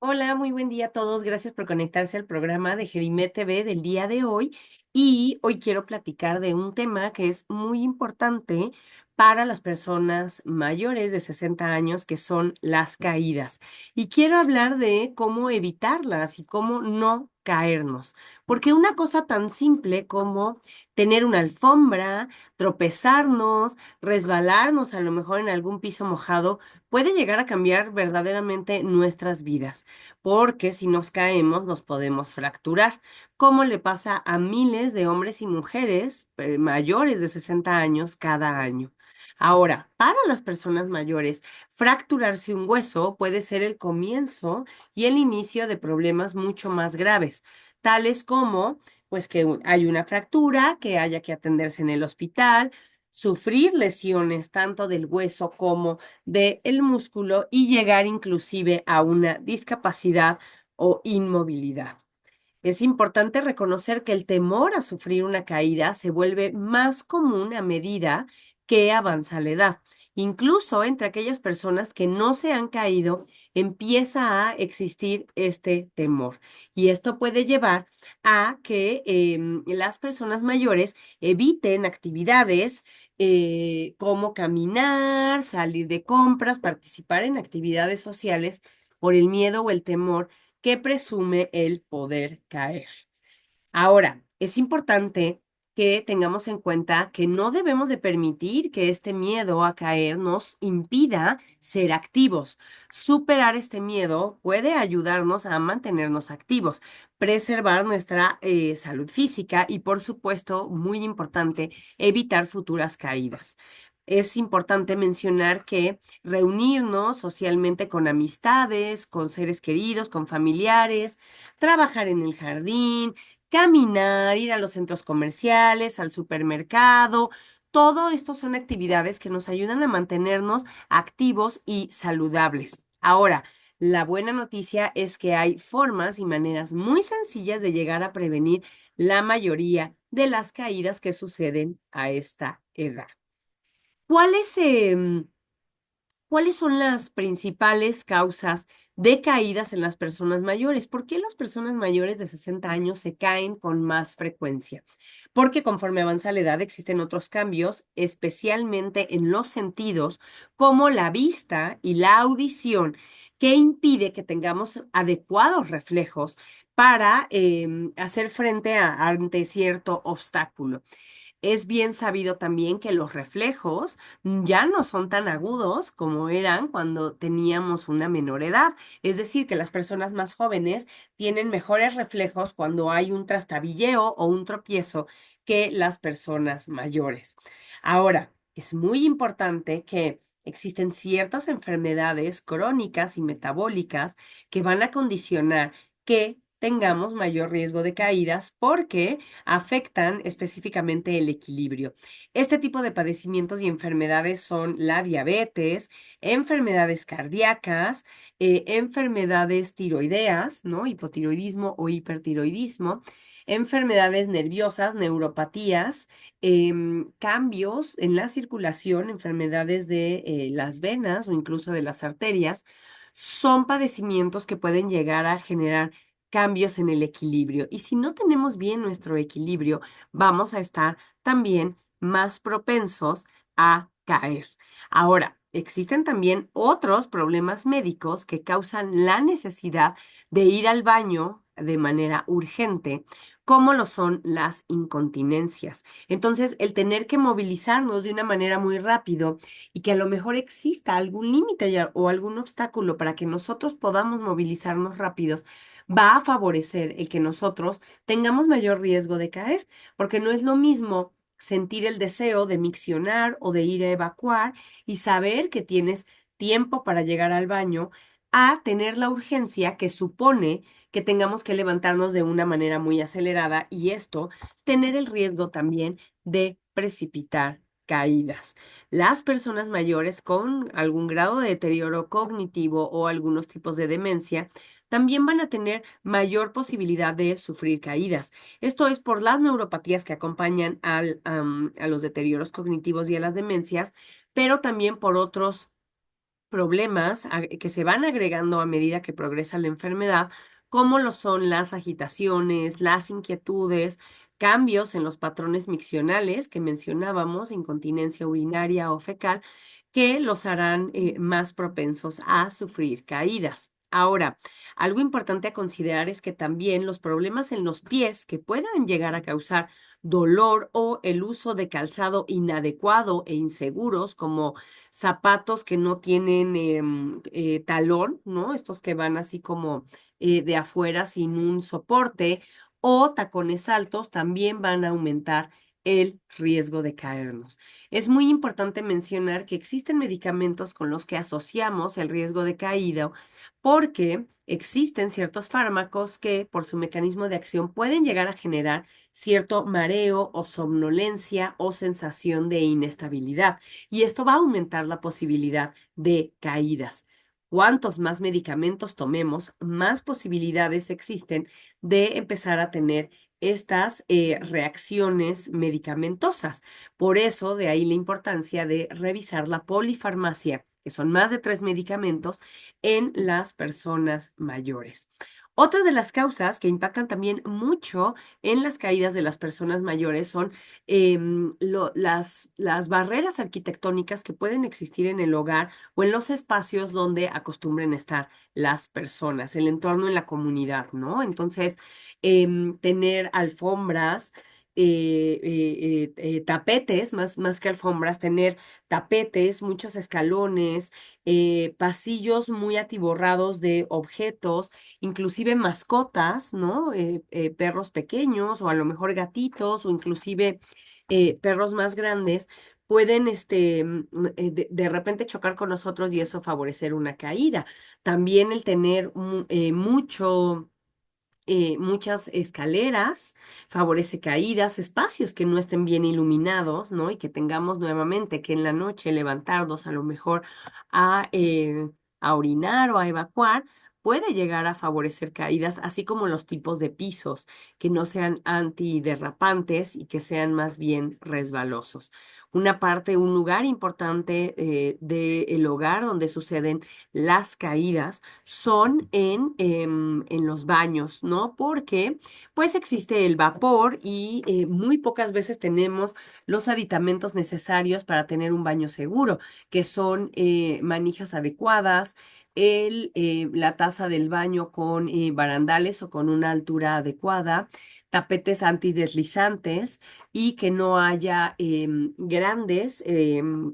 Hola, muy buen día a todos. Gracias por conectarse al programa de Jerime TV del día de hoy. Y hoy quiero platicar de un tema que es muy importante para las personas mayores de 60 años, que son las caídas. Y quiero hablar de cómo evitarlas y cómo no caernos. Porque una cosa tan simple como tener una alfombra, tropezarnos, resbalarnos a lo mejor en algún piso mojado, puede llegar a cambiar verdaderamente nuestras vidas, porque si nos caemos nos podemos fracturar, como le pasa a miles de hombres y mujeres mayores de 60 años cada año. Ahora, para las personas mayores, fracturarse un hueso puede ser el comienzo y el inicio de problemas mucho más graves, tales como, pues, que hay una fractura, que haya que atenderse en el hospital, sufrir lesiones tanto del hueso como del músculo y llegar inclusive a una discapacidad o inmovilidad. Es importante reconocer que el temor a sufrir una caída se vuelve más común a medida que avanza la edad. Incluso entre aquellas personas que no se han caído, empieza a existir este temor. Y esto puede llevar a que las personas mayores eviten actividades como caminar, salir de compras, participar en actividades sociales por el miedo o el temor que presume el poder caer. Ahora, es importante que tengamos en cuenta que no debemos de permitir que este miedo a caer nos impida ser activos. Superar este miedo puede ayudarnos a mantenernos activos, preservar nuestra salud física y, por supuesto, muy importante, evitar futuras caídas. Es importante mencionar que reunirnos socialmente con amistades, con seres queridos, con familiares, trabajar en el jardín, caminar, ir a los centros comerciales, al supermercado. Todo esto son actividades que nos ayudan a mantenernos activos y saludables. Ahora, la buena noticia es que hay formas y maneras muy sencillas de llegar a prevenir la mayoría de las caídas que suceden a esta edad. ¿Cuáles, ¿Cuáles son las principales causas de caídas en las personas mayores? ¿Por qué las personas mayores de 60 años se caen con más frecuencia? Porque conforme avanza la edad existen otros cambios, especialmente en los sentidos, como la vista y la audición, que impide que tengamos adecuados reflejos para hacer frente ante cierto obstáculo. Es bien sabido también que los reflejos ya no son tan agudos como eran cuando teníamos una menor edad. Es decir, que las personas más jóvenes tienen mejores reflejos cuando hay un trastabilleo o un tropiezo que las personas mayores. Ahora, es muy importante que existen ciertas enfermedades crónicas y metabólicas que van a condicionar que tengamos mayor riesgo de caídas porque afectan específicamente el equilibrio. Este tipo de padecimientos y enfermedades son la diabetes, enfermedades cardíacas, enfermedades tiroideas, ¿no? Hipotiroidismo o hipertiroidismo, enfermedades nerviosas, neuropatías, cambios en la circulación, enfermedades de las venas o incluso de las arterias. Son padecimientos que pueden llegar a generar cambios en el equilibrio. Y si no tenemos bien nuestro equilibrio, vamos a estar también más propensos a caer. Ahora, existen también otros problemas médicos que causan la necesidad de ir al baño de manera urgente, como lo son las incontinencias. Entonces, el tener que movilizarnos de una manera muy rápido y que a lo mejor exista algún límite o algún obstáculo para que nosotros podamos movilizarnos rápidos, va a favorecer el que nosotros tengamos mayor riesgo de caer, porque no es lo mismo sentir el deseo de miccionar o de ir a evacuar y saber que tienes tiempo para llegar al baño, a tener la urgencia que supone que tengamos que levantarnos de una manera muy acelerada y esto tener el riesgo también de precipitar caídas. Las personas mayores con algún grado de deterioro cognitivo o algunos tipos de demencia también van a tener mayor posibilidad de sufrir caídas. Esto es por las neuropatías que acompañan a los deterioros cognitivos y a las demencias, pero también por otros problemas que se van agregando a medida que progresa la enfermedad, como lo son las agitaciones, las inquietudes, cambios en los patrones miccionales que mencionábamos, incontinencia urinaria o fecal, que los harán más propensos a sufrir caídas. Ahora, algo importante a considerar es que también los problemas en los pies que puedan llegar a causar dolor o el uso de calzado inadecuado e inseguros, como zapatos que no tienen talón, ¿no? Estos que van así como de afuera sin un soporte, o tacones altos también van a aumentar el riesgo de caernos. Es muy importante mencionar que existen medicamentos con los que asociamos el riesgo de caída porque existen ciertos fármacos que por su mecanismo de acción pueden llegar a generar cierto mareo o somnolencia o sensación de inestabilidad y esto va a aumentar la posibilidad de caídas. Cuantos más medicamentos tomemos, más posibilidades existen de empezar a tener estas reacciones medicamentosas. Por eso, de ahí la importancia de revisar la polifarmacia, que son más de 3 medicamentos, en las personas mayores. Otra de las causas que impactan también mucho en las caídas de las personas mayores son las barreras arquitectónicas que pueden existir en el hogar o en los espacios donde acostumbren estar las personas, el entorno en la comunidad, ¿no? Entonces, tener alfombras, tapetes, más que alfombras, tener tapetes, muchos escalones, pasillos muy atiborrados de objetos, inclusive mascotas, ¿no? Perros pequeños o a lo mejor gatitos o inclusive perros más grandes pueden de repente chocar con nosotros y eso favorecer una caída. También el tener muchas escaleras, favorece caídas, espacios que no estén bien iluminados, ¿no? Y que tengamos nuevamente que en la noche levantarnos a lo mejor a, eh, a orinar o a evacuar, puede llegar a favorecer caídas, así como los tipos de pisos que no sean antiderrapantes y que sean más bien resbalosos. Un lugar importante del hogar donde suceden las caídas son en los baños, ¿no? Porque pues existe el vapor y muy pocas veces tenemos los aditamentos necesarios para tener un baño seguro, que son manijas adecuadas, la taza del baño con barandales o con una altura adecuada, tapetes antideslizantes y que no haya grandes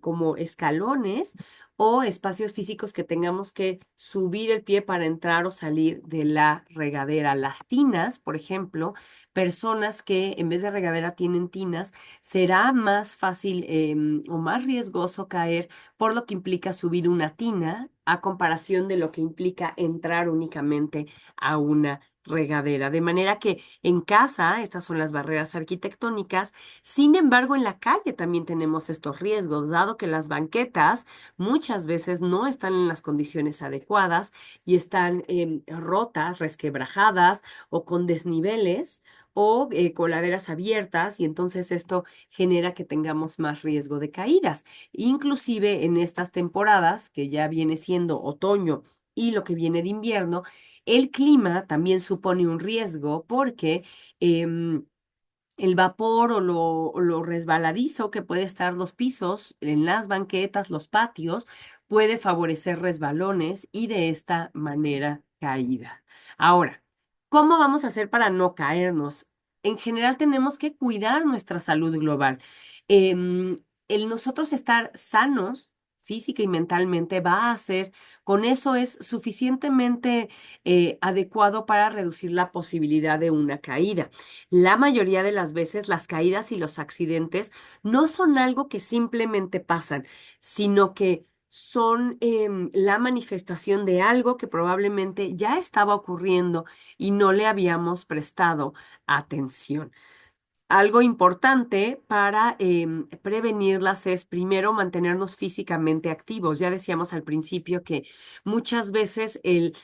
como escalones o espacios físicos que tengamos que subir el pie para entrar o salir de la regadera. Las tinas, por ejemplo, personas que en vez de regadera tienen tinas, será más fácil o más riesgoso caer por lo que implica subir una tina a comparación de lo que implica entrar únicamente a una regadera. De manera que en casa, estas son las barreras arquitectónicas, sin embargo, en la calle también tenemos estos riesgos, dado que las banquetas muchas veces no están en las condiciones adecuadas y están rotas, resquebrajadas o con desniveles o coladeras abiertas y entonces esto genera que tengamos más riesgo de caídas. Inclusive en estas temporadas, que ya viene siendo otoño y lo que viene de invierno, el clima también supone un riesgo porque el vapor o lo resbaladizo que puede estar los pisos en las banquetas, los patios, puede favorecer resbalones y de esta manera caída. Ahora, ¿cómo vamos a hacer para no caernos? En general tenemos que cuidar nuestra salud global. Em, el nosotros estar sanos física y mentalmente va a hacer, con eso es suficientemente adecuado para reducir la posibilidad de una caída. La mayoría de las veces las caídas y los accidentes no son algo que simplemente pasan, sino que son la manifestación de algo que probablemente ya estaba ocurriendo y no le habíamos prestado atención. Algo importante para prevenirlas es primero mantenernos físicamente activos. Ya decíamos al principio que muchas veces el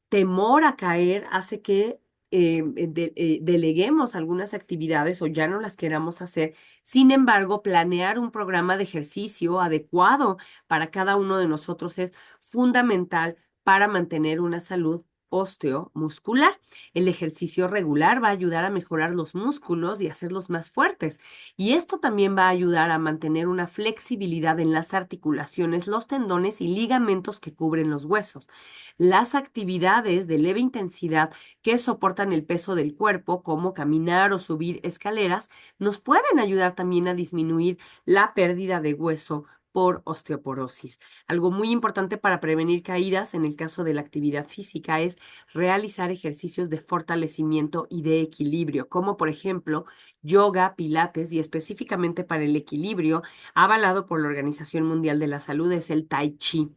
temor a caer hace que deleguemos algunas actividades o ya no las queramos hacer. Sin embargo, planear un programa de ejercicio adecuado para cada uno de nosotros es fundamental para mantener una salud osteomuscular. El ejercicio regular va a ayudar a mejorar los músculos y hacerlos más fuertes. Y esto también va a ayudar a mantener una flexibilidad en las articulaciones, los tendones y ligamentos que cubren los huesos. Las actividades de leve intensidad que soportan el peso del cuerpo, como caminar o subir escaleras, nos pueden ayudar también a disminuir la pérdida de hueso por osteoporosis. Algo muy importante para prevenir caídas en el caso de la actividad física es realizar ejercicios de fortalecimiento y de equilibrio, como por ejemplo yoga, pilates y específicamente para el equilibrio, avalado por la Organización Mundial de la Salud, es el Tai Chi.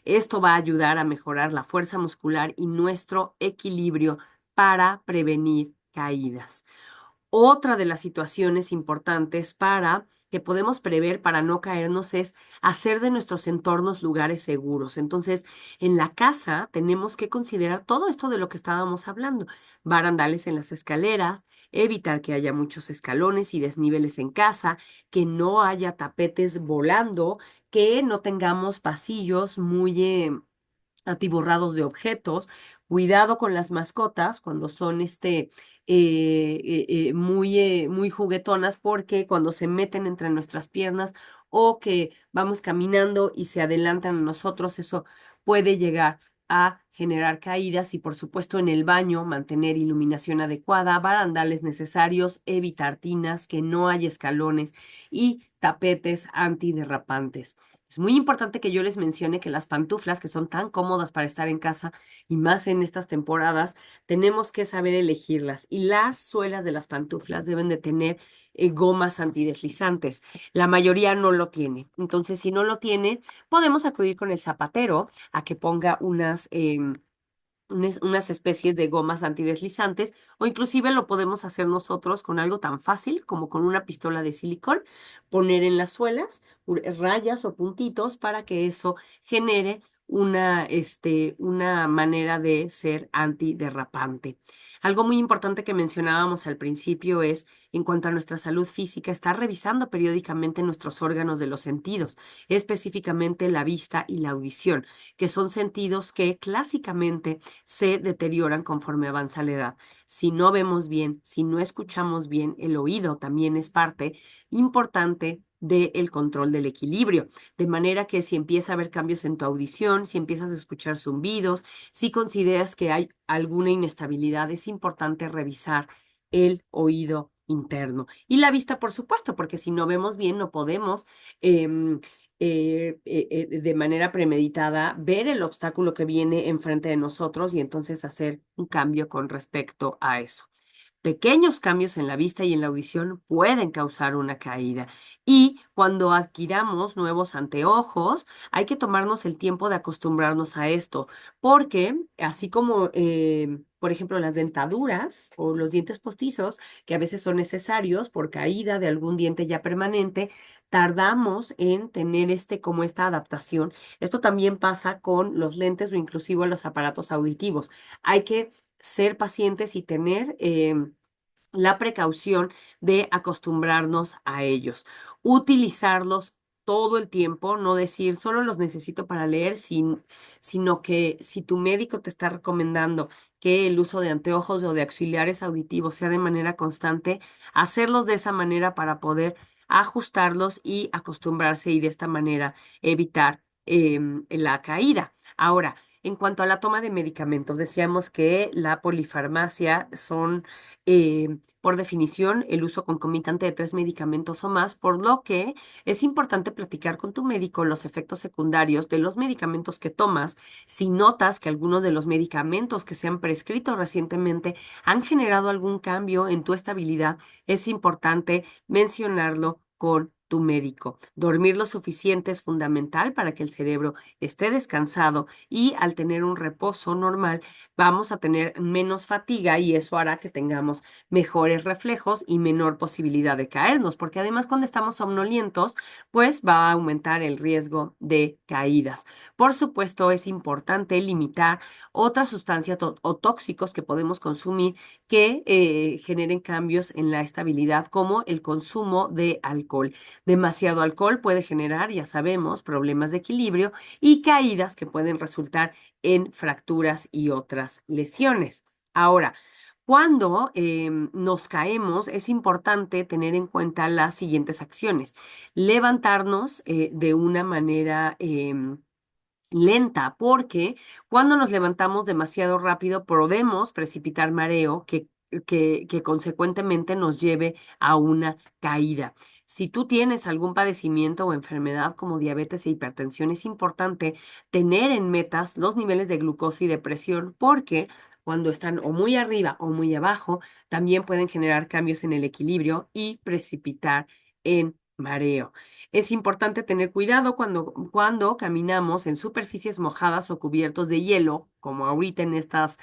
Esto va a ayudar a mejorar la fuerza muscular y nuestro equilibrio para prevenir caídas. Otra de las situaciones importantes para que podemos prever para no caernos es hacer de nuestros entornos lugares seguros. Entonces, en la casa tenemos que considerar todo esto de lo que estábamos hablando. Barandales en las escaleras, evitar que haya muchos escalones y desniveles en casa, que no haya tapetes volando, que no tengamos pasillos muy atiborrados de objetos. Cuidado con las mascotas cuando son muy juguetonas, porque cuando se meten entre nuestras piernas o que vamos caminando y se adelantan a nosotros, eso puede llegar a generar caídas. Y por supuesto en el baño mantener iluminación adecuada, barandales necesarios, evitar tinas, que no haya escalones y tapetes antiderrapantes. Es muy importante que yo les mencione que las pantuflas, que son tan cómodas para estar en casa y más en estas temporadas, tenemos que saber elegirlas. Y las suelas de las pantuflas deben de tener gomas antideslizantes. La mayoría no lo tiene. Entonces, si no lo tiene, podemos acudir con el zapatero a que ponga unas especies de gomas antideslizantes, o inclusive lo podemos hacer nosotros con algo tan fácil como con una pistola de silicón, poner en las suelas rayas o puntitos para que eso genere una manera de ser antiderrapante. Algo muy importante que mencionábamos al principio es, en cuanto a nuestra salud física, estar revisando periódicamente nuestros órganos de los sentidos, específicamente la vista y la audición, que son sentidos que clásicamente se deterioran conforme avanza la edad. Si no vemos bien, si no escuchamos bien, el oído también es parte importante del control del equilibrio. De manera que si empieza a haber cambios en tu audición, si empiezas a escuchar zumbidos, si consideras que hay alguna inestabilidad, es importante revisar el oído interno. Y la vista, por supuesto, porque si no vemos bien, no podemos em, de manera premeditada ver el obstáculo que viene enfrente de nosotros y entonces hacer un cambio con respecto a eso. Pequeños cambios en la vista y en la audición pueden causar una caída. Y cuando adquiramos nuevos anteojos, hay que tomarnos el tiempo de acostumbrarnos a esto, porque así como, por ejemplo, las dentaduras o los dientes postizos, que a veces son necesarios por caída de algún diente ya permanente, tardamos en tener como esta adaptación. Esto también pasa con los lentes o inclusive los aparatos auditivos. Hay que ser pacientes y tener la precaución de acostumbrarnos a ellos, utilizarlos todo el tiempo, no decir solo los necesito para leer, sino que si tu médico te está recomendando que el uso de anteojos o de auxiliares auditivos sea de manera constante, hacerlos de esa manera para poder ajustarlos y acostumbrarse y de esta manera evitar la caída. Ahora, en cuanto a la toma de medicamentos, decíamos que la polifarmacia son por definición, el uso concomitante de 3 medicamentos o más, por lo que es importante platicar con tu médico los efectos secundarios de los medicamentos que tomas. Si notas que algunos de los medicamentos que se han prescrito recientemente han generado algún cambio en tu estabilidad, es importante mencionarlo con tu médico. Dormir lo suficiente es fundamental para que el cerebro esté descansado y al tener un reposo normal vamos a tener menos fatiga y eso hará que tengamos mejores reflejos y menor posibilidad de caernos, porque además cuando estamos somnolientos, pues va a aumentar el riesgo de caídas. Por supuesto, es importante limitar otras sustancias o tóxicos que podemos consumir que generen cambios en la estabilidad, como el consumo de alcohol. Demasiado alcohol puede generar, ya sabemos, problemas de equilibrio y caídas que pueden resultar en fracturas y otras lesiones. Ahora, cuando nos caemos, es importante tener en cuenta las siguientes acciones. Levantarnos de una manera lenta, porque cuando nos levantamos demasiado rápido podemos precipitar mareo que consecuentemente nos lleve a una caída. Si tú tienes algún padecimiento o enfermedad como diabetes e hipertensión, es importante tener en metas los niveles de glucosa y de presión, porque cuando están o muy arriba o muy abajo, también pueden generar cambios en el equilibrio y precipitar en mareo. Es importante tener cuidado cuando caminamos en superficies mojadas o cubiertos de hielo, como ahorita en estas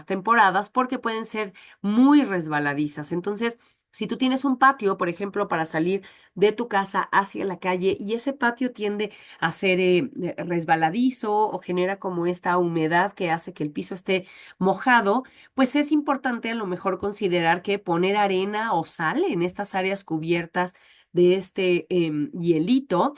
temporadas, porque pueden ser muy resbaladizas. Entonces, si tú tienes un patio, por ejemplo, para salir de tu casa hacia la calle y ese patio tiende a ser resbaladizo o genera como esta humedad que hace que el piso esté mojado, pues es importante a lo mejor considerar que poner arena o sal en estas áreas cubiertas de este hielito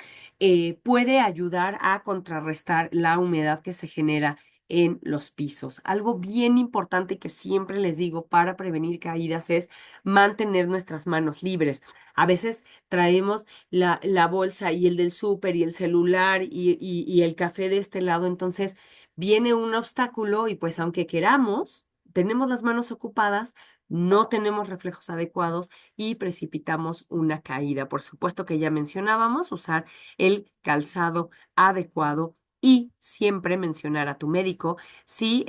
puede ayudar a contrarrestar la humedad que se genera en los pisos. Algo bien importante que siempre les digo para prevenir caídas es mantener nuestras manos libres. A veces traemos la bolsa y el del súper y el celular y el café de este lado, entonces viene un obstáculo y pues aunque queramos, tenemos las manos ocupadas, no tenemos reflejos adecuados y precipitamos una caída. Por supuesto que ya mencionábamos usar el calzado adecuado y siempre mencionar a tu médico si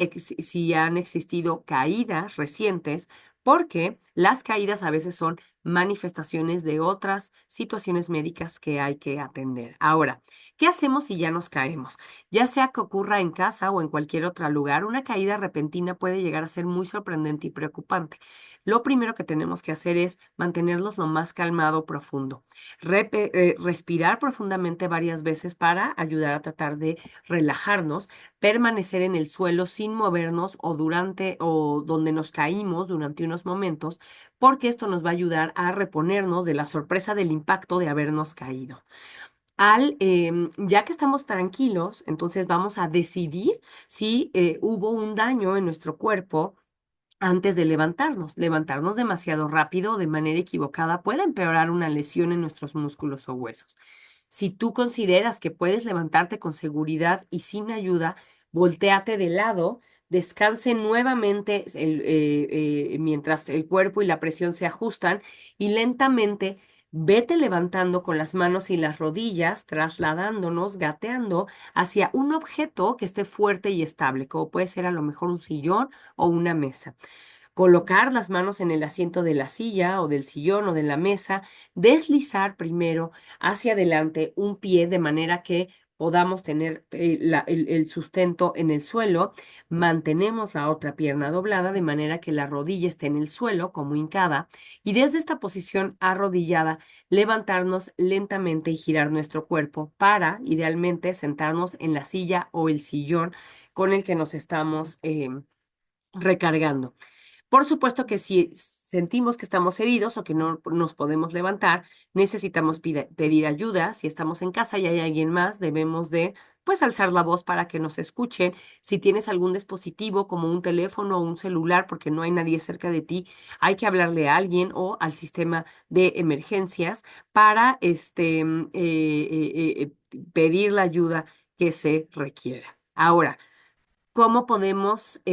han existido caídas recientes, porque las caídas a veces son manifestaciones de otras situaciones médicas que hay que atender. Ahora, ¿qué hacemos si ya nos caemos? Ya sea que ocurra en casa o en cualquier otro lugar, una caída repentina puede llegar a ser muy sorprendente y preocupante. Lo primero que tenemos que hacer es mantenerlos lo más calmado, profundo. Respirar profundamente varias veces para ayudar a tratar de relajarnos, permanecer en el suelo sin movernos o durante o donde nos caímos durante unos momentos, porque esto nos va a ayudar a reponernos de la sorpresa del impacto de habernos caído. Ya que estamos tranquilos, entonces vamos a decidir si hubo un daño en nuestro cuerpo antes de levantarnos. Levantarnos demasiado rápido o de manera equivocada puede empeorar una lesión en nuestros músculos o huesos. Si tú consideras que puedes levantarte con seguridad y sin ayuda, voltéate de lado, descanse nuevamente mientras el cuerpo y la presión se ajustan y lentamente vete levantando con las manos y las rodillas, trasladándonos, gateando hacia un objeto que esté fuerte y estable, como puede ser a lo mejor un sillón o una mesa. Colocar las manos en el asiento de la silla o del sillón o de la mesa, deslizar primero hacia adelante un pie de manera que podamos tener el sustento en el suelo, mantenemos la otra pierna doblada de manera que la rodilla esté en el suelo como hincada y desde esta posición arrodillada levantarnos lentamente y girar nuestro cuerpo para idealmente sentarnos en la silla o el sillón con el que nos estamos recargando. Por supuesto que si sentimos que estamos heridos o que no nos podemos levantar, necesitamos pedir ayuda. Si estamos en casa y hay alguien más, debemos de, pues, alzar la voz para que nos escuchen. Si tienes algún dispositivo como un teléfono o un celular, porque no hay nadie cerca de ti, hay que hablarle a alguien o al sistema de emergencias para pedir la ayuda que se requiera. Ahora, ¿cómo podemos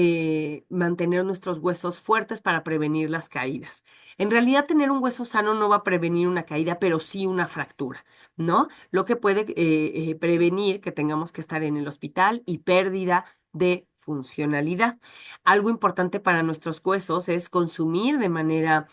mantener nuestros huesos fuertes para prevenir las caídas? En realidad, tener un hueso sano no va a prevenir una caída, pero sí una fractura, ¿no? Lo que puede prevenir que tengamos que estar en el hospital y pérdida de funcionalidad. Algo importante para nuestros huesos es consumir de manera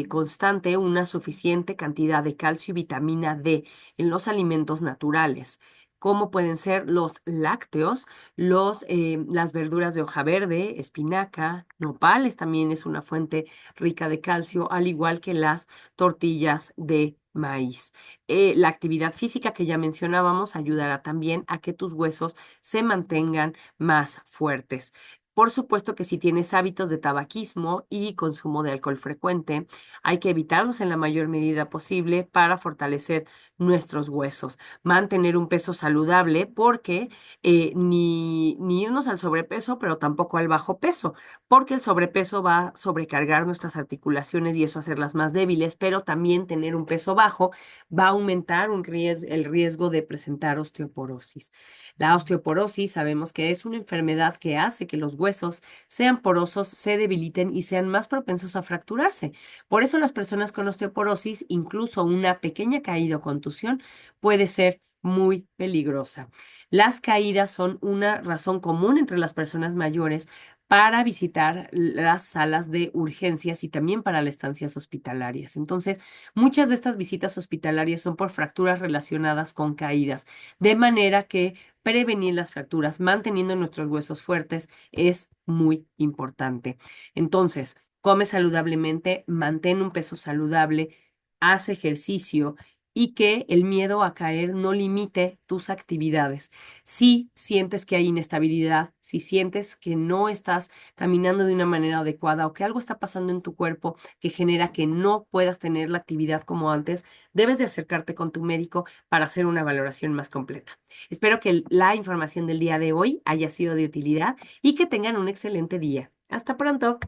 constante una suficiente cantidad de calcio y vitamina D en los alimentos naturales, como pueden ser los lácteos, las verduras de hoja verde, espinaca, nopales también es una fuente rica de calcio, al igual que las tortillas de maíz. La actividad física que ya mencionábamos ayudará también a que tus huesos se mantengan más fuertes. Por supuesto que si tienes hábitos de tabaquismo y consumo de alcohol frecuente, hay que evitarlos en la mayor medida posible para fortalecer nuestros huesos. Mantener un peso saludable porque ni irnos al sobrepeso, pero tampoco al bajo peso, porque el sobrepeso va a sobrecargar nuestras articulaciones y eso hacerlas más débiles, pero también tener un peso bajo va a aumentar el riesgo de presentar osteoporosis. La osteoporosis sabemos que es una enfermedad que hace que los huesos sean porosos, se debiliten y sean más propensos a fracturarse. Por eso las personas con osteoporosis, incluso una pequeña caída o contusión, puede ser muy peligrosa. Las caídas son una razón común entre las personas mayores para visitar las salas de urgencias y también para las estancias hospitalarias. Entonces, muchas de estas visitas hospitalarias son por fracturas relacionadas con caídas, de manera que prevenir las fracturas manteniendo nuestros huesos fuertes es muy importante. Entonces, come saludablemente, mantén un peso saludable, haz ejercicio y que el miedo a caer no limite tus actividades. Si sientes que hay inestabilidad, si sientes que no estás caminando de una manera adecuada o que algo está pasando en tu cuerpo que genera que no puedas tener la actividad como antes, debes de acercarte con tu médico para hacer una valoración más completa. Espero que la información del día de hoy haya sido de utilidad y que tengan un excelente día. Hasta pronto.